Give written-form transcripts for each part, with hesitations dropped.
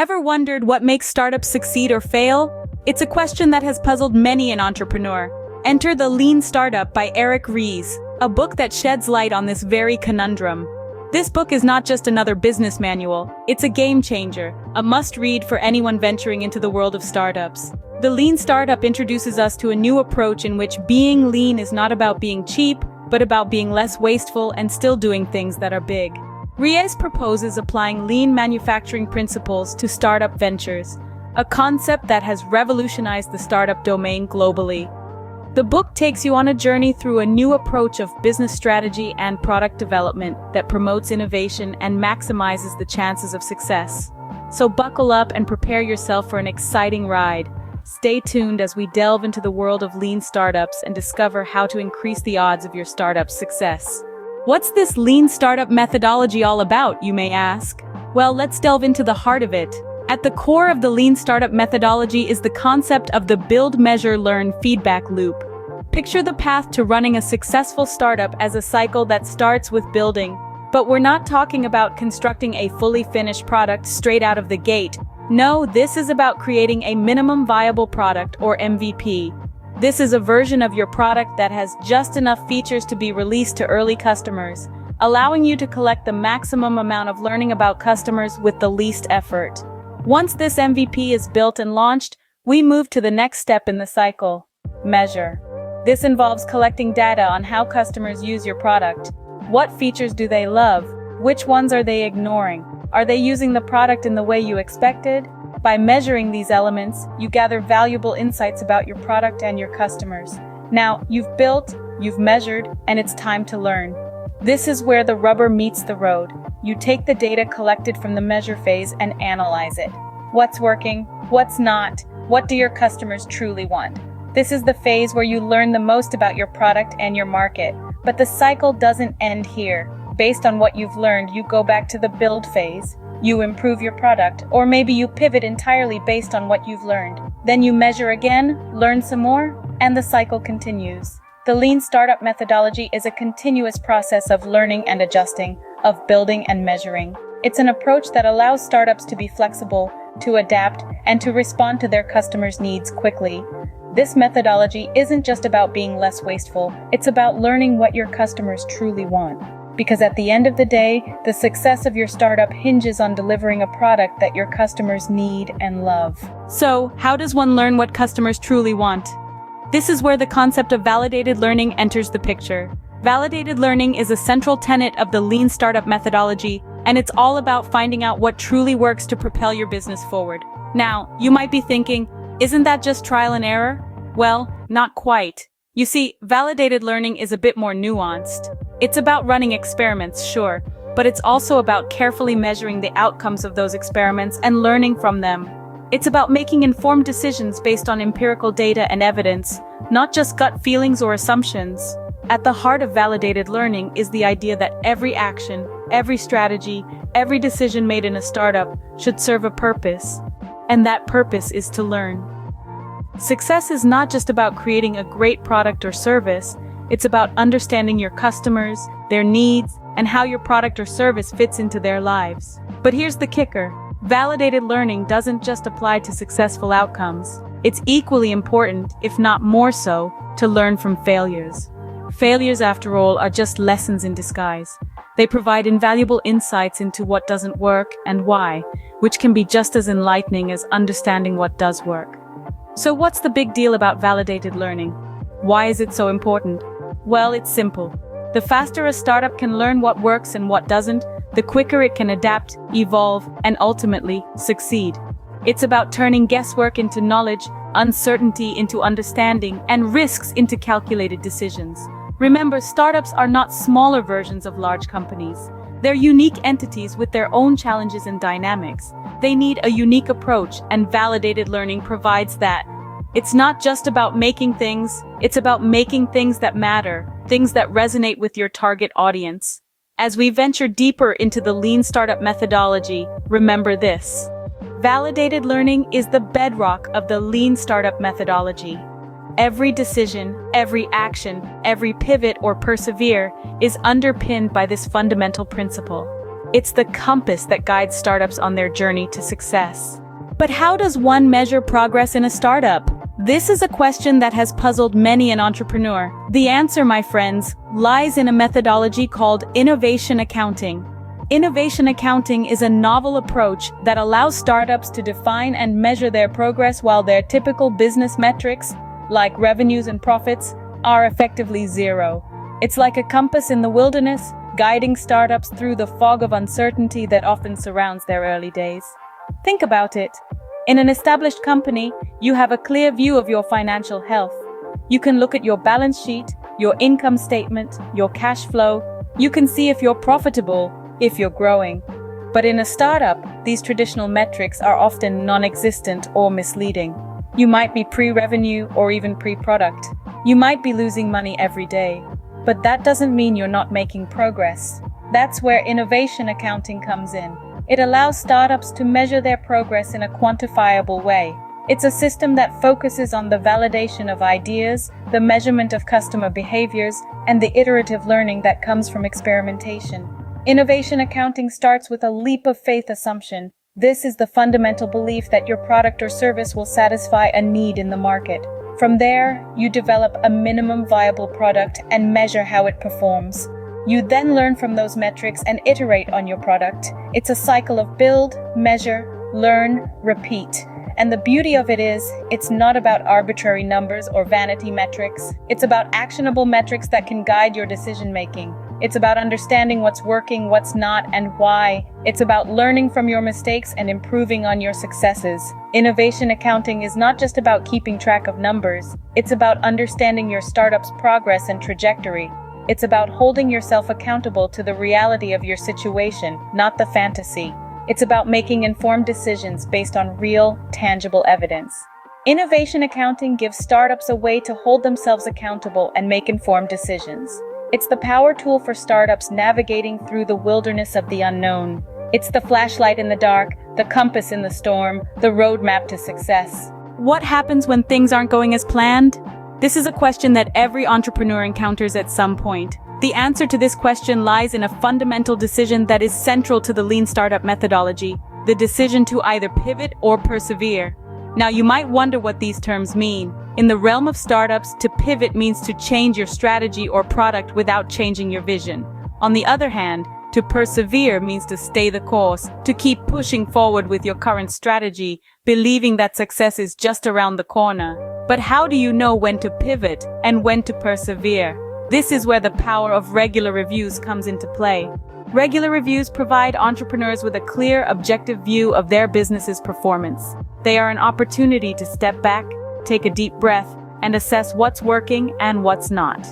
Ever wondered what makes startups succeed or fail? It's a question that has puzzled many an entrepreneur. Enter The Lean Startup by Ries, a book that sheds light on this very conundrum. This book is not just another business manual, it's a game changer, a must-read for anyone venturing into the world of startups. The Lean Startup introduces us to a new approach in which being lean is not about being cheap, but about being less wasteful and still doing things that are big. Ries proposes applying lean manufacturing principles to startup ventures, a concept that has revolutionized the startup domain globally. The book takes you on a journey through a new approach of business strategy and product development that promotes innovation and maximizes the chances of success. So buckle up and prepare yourself for an exciting ride. Stay tuned as we delve into the world of lean startups and discover how to increase the odds of your startup's success. What's this lean startup methodology all about, you may ask? Well, let's delve into the heart of it. At the core of the lean startup methodology is the concept of the build, measure, learn feedback loop. Picture the path to running a successful startup as a cycle that starts with building. But we're not talking about constructing a fully finished product straight out of the gate. No, this is about creating a minimum viable product, or MVP. This is a version of your product that has just enough features to be released to early customers, allowing you to collect the maximum amount of learning about customers with the least effort. Once this MVP is built and launched, we move to the next step in the cycle: measure. This involves collecting data on how customers use your product. What features do they love? Which ones are they ignoring? Are they using the product in the way you expected? By measuring these elements, you gather valuable insights about your product and your customers. Now, you've built, you've measured, and it's time to learn. This is where the rubber meets the road. You take the data collected from the measure phase and analyze it. What's working? What's not? What do your customers truly want? This is the phase where you learn the most about your product and your market. But the cycle doesn't end here. Based on what you've learned, you go back to the build phase. You improve your product, or maybe you pivot entirely based on what you've learned. Then you measure again, learn some more, and the cycle continues. The lean startup methodology is a continuous process of learning and adjusting, of building and measuring. It's an approach that allows startups to be flexible, to adapt, and to respond to their customers' needs quickly. This methodology isn't just about being less wasteful, it's about learning what your customers truly want. Because at the end of the day, the success of your startup hinges on delivering a product that your customers need and love. So, how does one learn what customers truly want? This is where the concept of validated learning enters the picture. Validated learning is a central tenet of the lean startup methodology, and it's all about finding out what truly works to propel your business forward. Now, you might be thinking, isn't that just trial and error? Well, not quite. You see, validated learning is a bit more nuanced. It's about running experiments, sure, but it's also about carefully measuring the outcomes of those experiments and learning from them. It's about making informed decisions based on empirical data and evidence, not just gut feelings or assumptions. At the heart of validated learning is the idea that every action, every strategy, every decision made in a startup should serve a purpose, and that purpose is to learn. Success is not just about creating a great product or service, it's about understanding your customers, their needs, and how your product or service fits into their lives. But here's the kicker. Validated learning doesn't just apply to successful outcomes. It's equally important, if not more so, to learn from failures. Failures, after all, are just lessons in disguise. They provide invaluable insights into what doesn't work and why, which can be just as enlightening as understanding what does work. So what's the big deal about validated learning? Why is it so important? Well, it's simple. The faster a startup can learn what works and what doesn't, the quicker it can adapt, evolve, and ultimately succeed. It's about turning guesswork into knowledge, uncertainty into understanding, and risks into calculated decisions. Remember, startups are not smaller versions of large companies. They're unique entities with their own challenges and dynamics. They need a unique approach, and validated learning provides that. It's not just about making things, it's about making things that matter, things that resonate with your target audience. As we venture deeper into the lean startup methodology, remember this. Validated learning is the bedrock of the lean startup methodology. Every decision, every action, every pivot or persevere is underpinned by this fundamental principle. It's the compass that guides startups on their journey to success. But how does one measure progress in a startup? This is a question that has puzzled many an entrepreneur. The answer, my friends, lies in a methodology called innovation accounting. Innovation accounting is a novel approach that allows startups to define and measure their progress while their typical business metrics, like revenues and profits, are effectively zero. It's like a compass in the wilderness, guiding startups through the fog of uncertainty that often surrounds their early days. Think about it. In an established company, you have a clear view of your financial health. You can look at your balance sheet, your income statement, your cash flow. You can see if you're profitable, if you're growing. But in a startup, these traditional metrics are often non-existent or misleading. You might be pre-revenue or even pre-product. You might be losing money every day. But that doesn't mean you're not making progress. That's where innovation accounting comes in. It allows startups to measure their progress in a quantifiable way. It's a system that focuses on the validation of ideas, the measurement of customer behaviors, and the iterative learning that comes from experimentation. Innovation accounting starts with a leap of faith assumption. This is the fundamental belief that your product or service will satisfy a need in the market. From there, you develop a minimum viable product and measure how it performs. You then learn from those metrics and iterate on your product. It's a cycle of build, measure, learn, repeat. And the beauty of it is, it's not about arbitrary numbers or vanity metrics. It's about actionable metrics that can guide your decision-making. It's about understanding what's working, what's not, and why. It's about learning from your mistakes and improving on your successes. Innovation accounting is not just about keeping track of numbers. It's about understanding your startup's progress and trajectory. It's about holding yourself accountable to the reality of your situation, not the fantasy. It's about making informed decisions based on real, tangible evidence. Innovation accounting gives startups a way to hold themselves accountable and make informed decisions. It's the power tool for startups navigating through the wilderness of the unknown. It's the flashlight in the dark, the compass in the storm, the roadmap to success. What happens when things aren't going as planned? This is a question that every entrepreneur encounters at some point. The answer to this question lies in a fundamental decision that is central to the lean startup methodology, the decision to either pivot or persevere. Now, you might wonder what these terms mean. In the realm of startups, to pivot means to change your strategy or product without changing your vision. On the other hand, to persevere means to stay the course, to keep pushing forward with your current strategy, believing that success is just around the corner. But how do you know when to pivot and when to persevere? This is where the power of regular reviews comes into play. Regular reviews provide entrepreneurs with a clear, objective view of their business's performance. They are an opportunity to step back, take a deep breath, and assess what's working and what's not.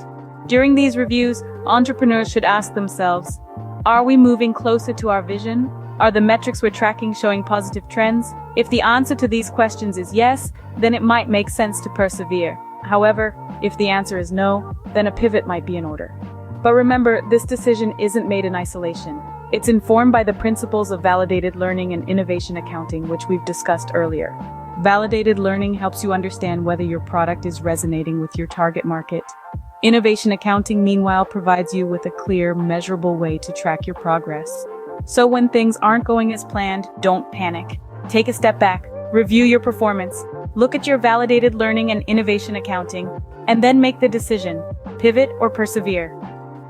During these reviews, entrepreneurs should ask themselves, are we moving closer to our vision? Are the metrics we're tracking showing positive trends? If the answer to these questions is yes, then it might make sense to persevere. However, if the answer is no, then a pivot might be in order. But remember, this decision isn't made in isolation. It's informed by the principles of validated learning and innovation accounting, which we've discussed earlier. Validated learning helps you understand whether your product is resonating with your target market. Innovation accounting, meanwhile, provides you with a clear, measurable way to track your progress. So when things aren't going as planned, don't panic. Take a step back, review your performance, look at your validated learning and innovation accounting, and then make the decision, pivot or persevere.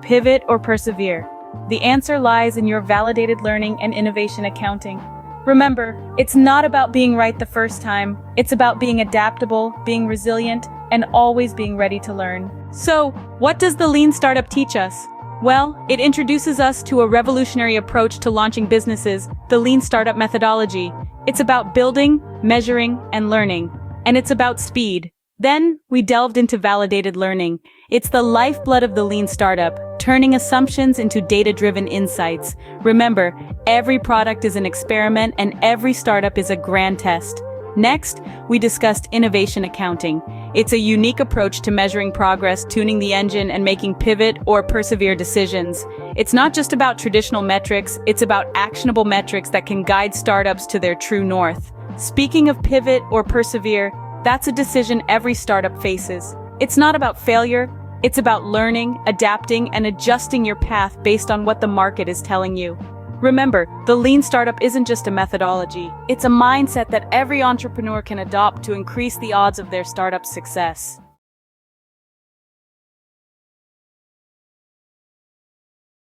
Pivot or persevere. The answer lies in your validated learning and innovation accounting. Remember, it's not about being right the first time. It's about being adaptable, being resilient, and always being ready to learn. So, what does the lean startup teach us? Well, it introduces us to a revolutionary approach to launching businesses, the lean startup methodology. It's about building, measuring, and learning. And it's about speed. Then, we delved into validated learning. It's the lifeblood of the lean startup, turning assumptions into data-driven insights. Remember, every product is an experiment and every startup is a grand test. Next, we discussed innovation accounting. It's a unique approach to measuring progress, tuning the engine, and making pivot or persevere decisions. It's not just about traditional metrics, it's about actionable metrics that can guide startups to their true north. Speaking of pivot or persevere, that's a decision every startup faces. It's not about failure, it's about learning, adapting, and adjusting your path based on what the market is telling you. Remember, the lean startup isn't just a methodology, it's a mindset that every entrepreneur can adopt to increase the odds of their startup's success.